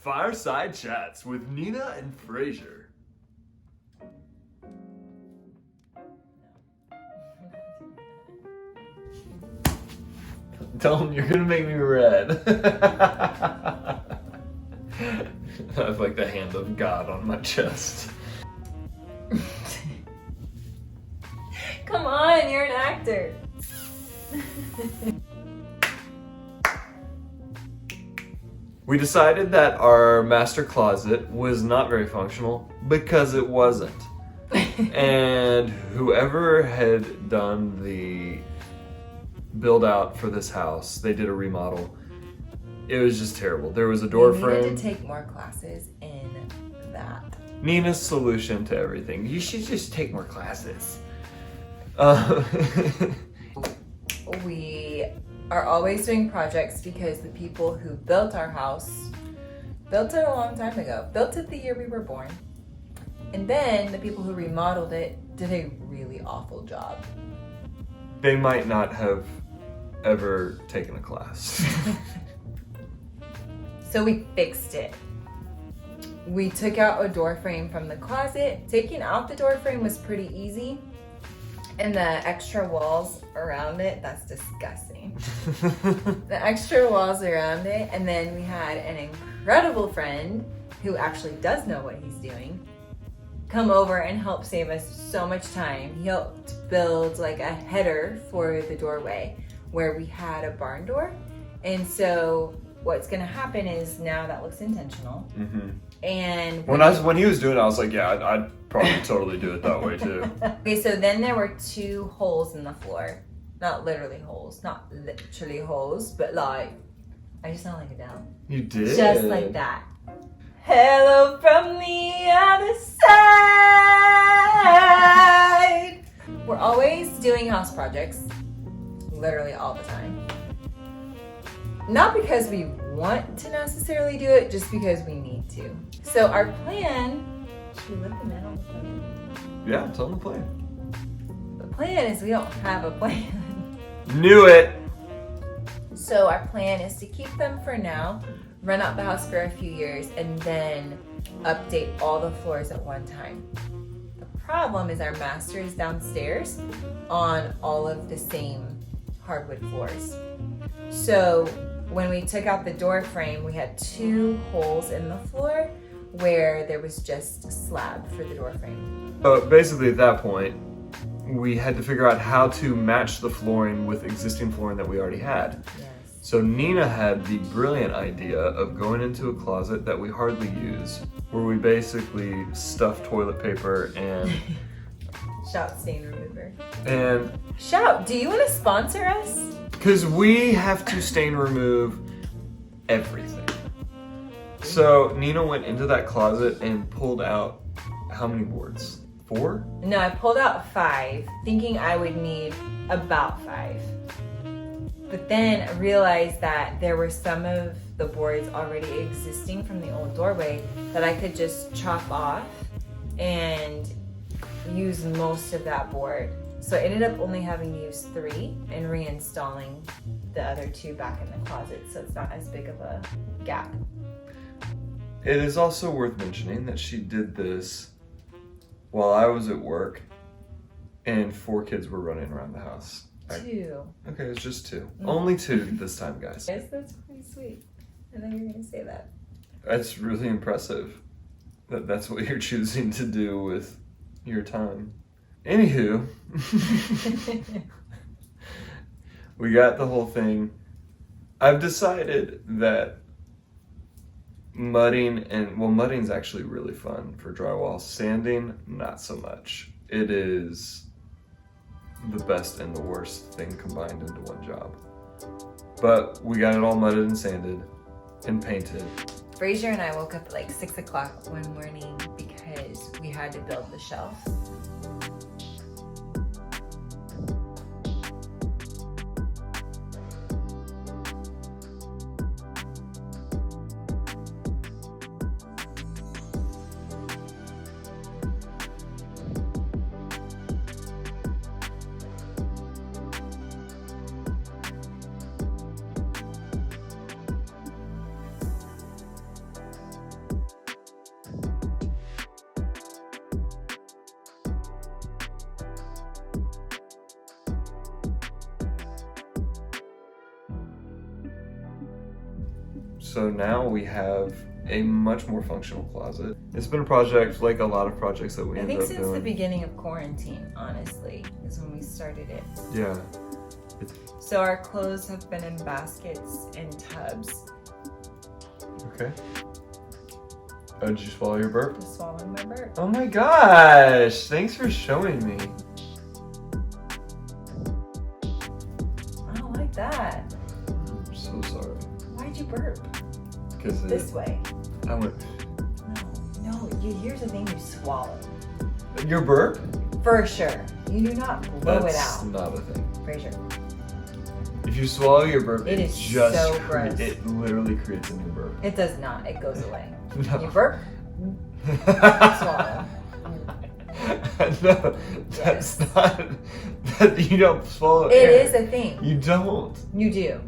Fireside Chats with Nina and Fraser. Tell them you're gonna make me red. I have like the hand of God on my chest. Come on, you're an actor. We decided that our master closet was not very functional because it wasn't. And whoever had done the build out for this house, they did a remodel. It was just terrible. There was a door frame. We needed to take more classes in that. Nina's solution to everything. You should just take more classes. We are always doing projects because the people who built our house built it a long time ago. Built it the year we were born. And then the people who remodeled it did a really awful job. They might not have ever taken a class. So we fixed it. We took out a door frame from the closet. Taking out the door frame was pretty easy. And the extra walls around it, that's disgusting. The extra walls around it, and then we had an incredible friend who actually does know what he's doing come over and help save us so much time. He helped build like a header for the doorway where we had a barn door. And so what's gonna happen is now that looks intentional. Mm-hmm. And when he was doing it, I was like, yeah, I'd probably totally do it that way too. Okay, so then there were 2 holes in the floor. Not literally holes, not literally holes, but like, I just sound like Adele. You did? Just like that. Hello from the other side. We're always doing house projects, literally all the time. Not because we want to necessarily do it, just because we need to. So our plan, should we let them in on the plan? Yeah, tell them the plan. The plan is we don't have a plan. Knew it! So our plan is to keep them for now, rent out the house for a few years, and then update all the floors at one time. The problem is our master is downstairs on all of the same hardwood floors. So when we took out the door frame, we had 2 holes in the floor where there was just a slab for the door frame. Basically at that point, we had to figure out how to match the flooring with existing flooring that we already had. Yes. So Nina had the brilliant idea of going into a closet that we hardly use, where we basically stuff toilet paper and... Shout stain remover. And... Shout, do you want to sponsor us? Because we have to stain remove everything. So Nina went into that closet and pulled out how many boards? 4? No, I pulled out 5, thinking I would need about 5. But then I realized that there were some of the boards already existing from the old doorway that I could just chop off and use most of that board. So I ended up only having to use 3 and reinstalling the other 2 back in the closet, so it's not as big of a gap. It is also worth mentioning that she did this while I was at work and 4 kids were running around the house. 2. Okay, it's just 2. Only 2 this time, guys. Yes, that's pretty sweet. I know you're gonna say that. That's really impressive. That's what you're choosing to do with your time. Anywho, we got the whole thing. I've decided that mudding's actually really fun for drywall. Sanding, not so much. It is the best and the worst thing combined into one job. But we got it all mudded and sanded and painted. Fraser and I woke up at like 6 o'clock one morning because we had to build the shelf. So now we have a much more functional closet. It's been a project, like a lot of projects that we I ended think up since doing. the beginning of quarantine, honestly, is when we started it. Yeah. So our clothes have been in baskets and tubs. Okay. Oh, did you swallow your burp? Just swallowing my burp. Oh my gosh! Thanks for showing me. I don't like that. I'm so sorry. Why'd you burp? Because This way. I went. No. Here's the thing: you swallow. Your burp? For sure. You do not blow it That's out. not a thing. For sure. If you swallow your burp, It is just so gross. it literally creates a new burp. It does not. It goes away. No. You burp. Swallow. No, that's not. That you don't swallow It air. is a thing. You don't. You do.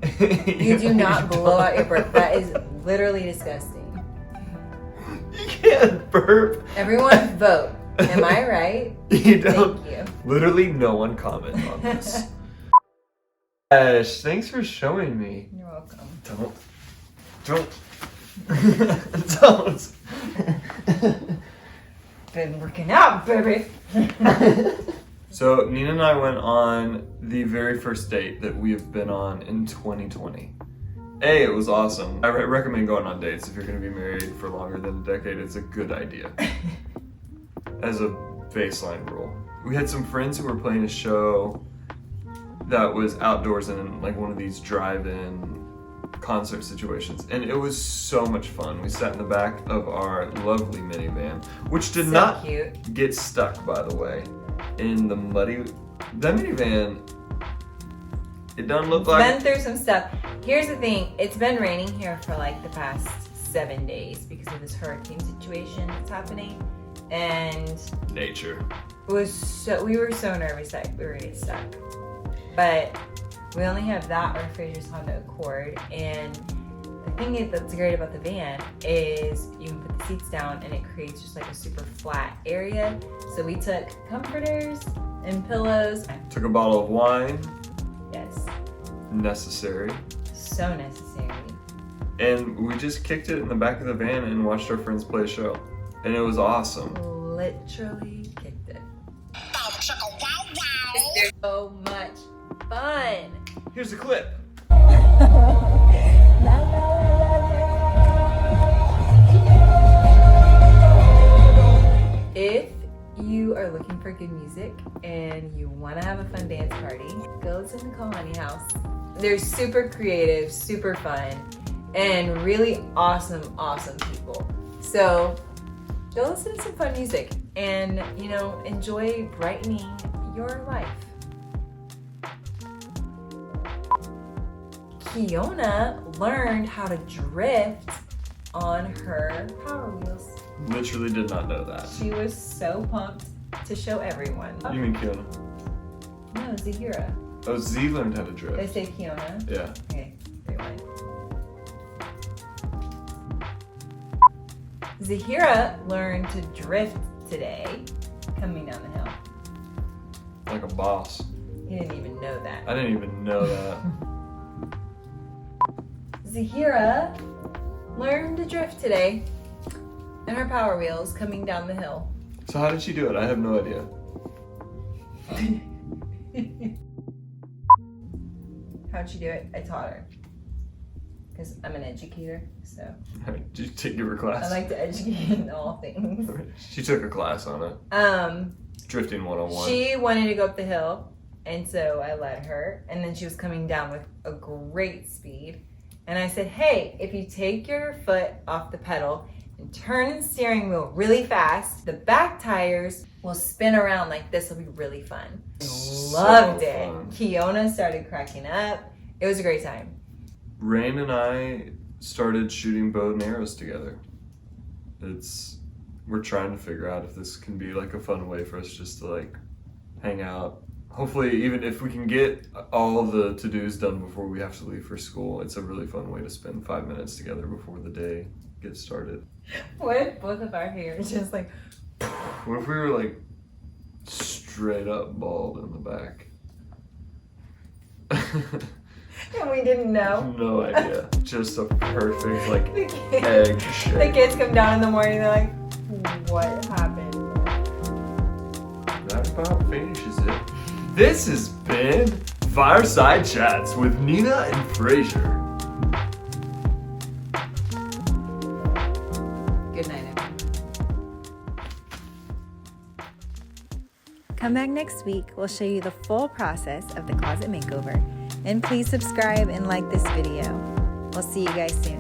You do not blow out your burp. That is literally disgusting. You can't burp. Everyone vote. Am I right? You don't. Thank you. Literally, no one comment on this. Ash, thanks for showing me. You're welcome. Don't. Don't. Been working out, baby. So Nina and I went on the very first date that we have been on in 2020. It was awesome. I recommend going on dates if you're going to be married for longer than a decade. It's a good idea. As a baseline rule. We had some friends who were playing a show that was outdoors in like one of these drive-in concert situations, and it was so much fun. We sat in the back of our lovely minivan, which did So not cute. get stuck, by the way, in the muddy. That minivan, it doesn't look like. Been through some stuff. Here's the thing. It's been raining here for like the past 7 days because of this hurricane situation that's happening, and Nature. it was so. We were so nervous that we were gonna get stuck, but we only have that or Fraser's Honda Accord, and the thing that's great about the van is you can put the seats down and it creates just like a super flat area. So we took comforters and pillows. Took a bottle of wine, Yes, necessary, so necessary. and we just kicked it in the back of the van and watched our friends play a show, and it was awesome. Literally kicked it. There's so much fun. Here's a clip. If you are looking for good music and you want to have a fun dance party, go to the Kalani House. They're super creative, super fun, and really awesome people. So go listen to some fun music and, enjoy brightening your life. Kiona learned how to drift on her Power Wheels. Literally did not know that. She was so pumped to show everyone. You mean Kiona? No, Zahira. Oh, Z learned how to Did I drift. say Kiona? Yeah. Okay, rewind. Zahira learned to drift today, coming down the hill. Like a boss. He didn't even know that. I didn't even know that. Zahira learned to drift today in her Power Wheels coming down the hill. So how did she do it? I have no idea. How'd she do it? I taught her. Because I'm an educator, so Did you take your class? I like to educate in all things. She took a class on it. Drifting 101. She wanted to go up the hill, and so I let her, and then she was coming down with a great speed. And I said, hey, if you take your foot off the pedal and turn the steering wheel really fast, the back tires will spin around like this. Will be really fun. Loved it. fun. Kiona started cracking up. It was a great time. Rain and I started shooting bow and arrows together. We're trying to figure out if this can be like a fun way for us just to like hang out. Hopefully, even if we can get all the to-dos done before we have to leave for school, it's a really fun way to spend 5 minutes together before the day gets started. What if both of our hair is just like... What if we were like straight up bald in the back? And we didn't know. No idea. Just a perfect, like, The kids, egg the shape. kids come down in the morning, they're like, what happened? That about finishes it. This has been Fireside Chats with Nina and Fraser. Good night, everyone. Come back next week. We'll show you the full process of the closet makeover. And please subscribe and like this video. We'll see you guys soon.